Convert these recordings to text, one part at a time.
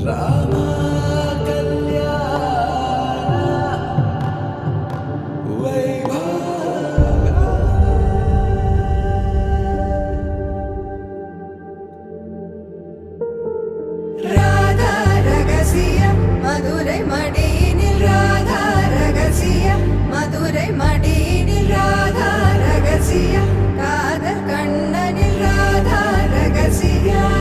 రామ కళ్యాణ ராதா ரகசியம் மதுரை மடியினில் ராதா ரகசியம் மதுரை மடியினில் ராதா ரகசியம் காதல் கண்ணனில் ராதா ரகசியம்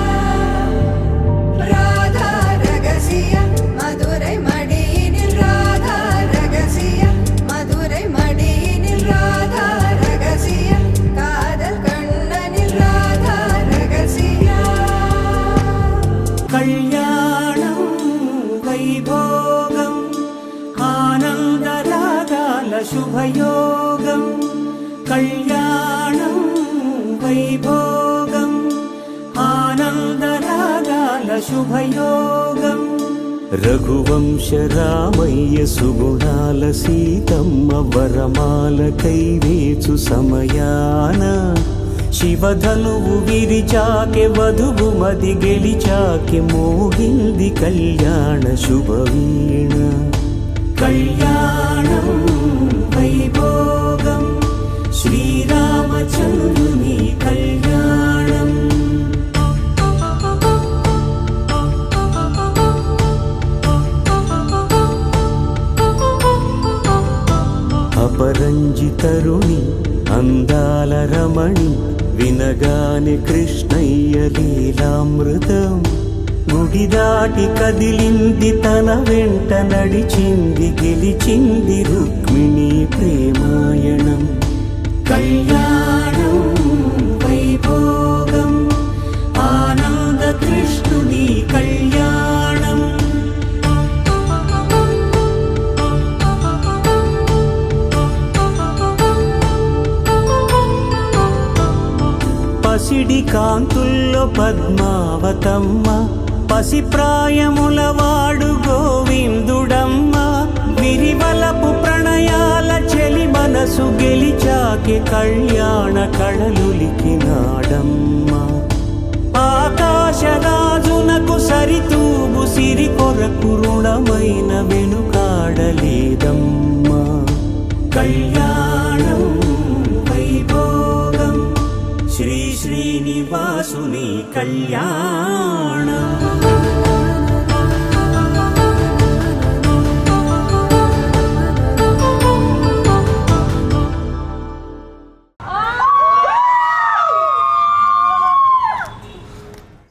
ராதா ரகசியம் மதுரை மடியினில் ராதா ரகசியம் மதுரை மடியினில் ராதா ரகசியம் காதல் கண்ணனில் ராதா ரகசியம் కళ్యాణం వైభోగం ఆనందరాగాల శుభయోగం కళ్యాణం వైభోగం ఆనందరాగాల శుభయోగం రఘువంశ రామయ్య సుగుణాల సీతమ్మ వరమాల కైవేచు సమయాన శివధనువు విరిచాకె వధువు మది గెలిచాకె మోగింది కళ్యాణ శుభవీణ కళ్యాణం వైభోగం శ్రీరామచంద్రుని కళ్యాణం అపరంజి తరుణి అందాల రమణి వినగానే కృష్ణయ్య లీలామృతం గుడి దాటి కదిలింది తన వెంట నడిచింది గెలిచింది రుక్మిణి ప్రేమాయణం కళ్యాణం వైభోగం ఆనంద కృష్ణుని కళ్యాణం పసిడి కాంతుల్లో పద్మావతమ్మ పసిప్రాయముల వాడు గోవిందుడమ్మ విరివలపు ప్రణయాల చెలి మనసు గెలిచాకే కళ్యాణ కళలులికినాడమ్మ ఆకాశరాజునకు సరితూగు సిరి కొరకు రుణమైన వెనుకాడలేదమ్మా కళ్యాణం వైభోగం శ్రీ శ్రీనివాసుని కళ్యాణం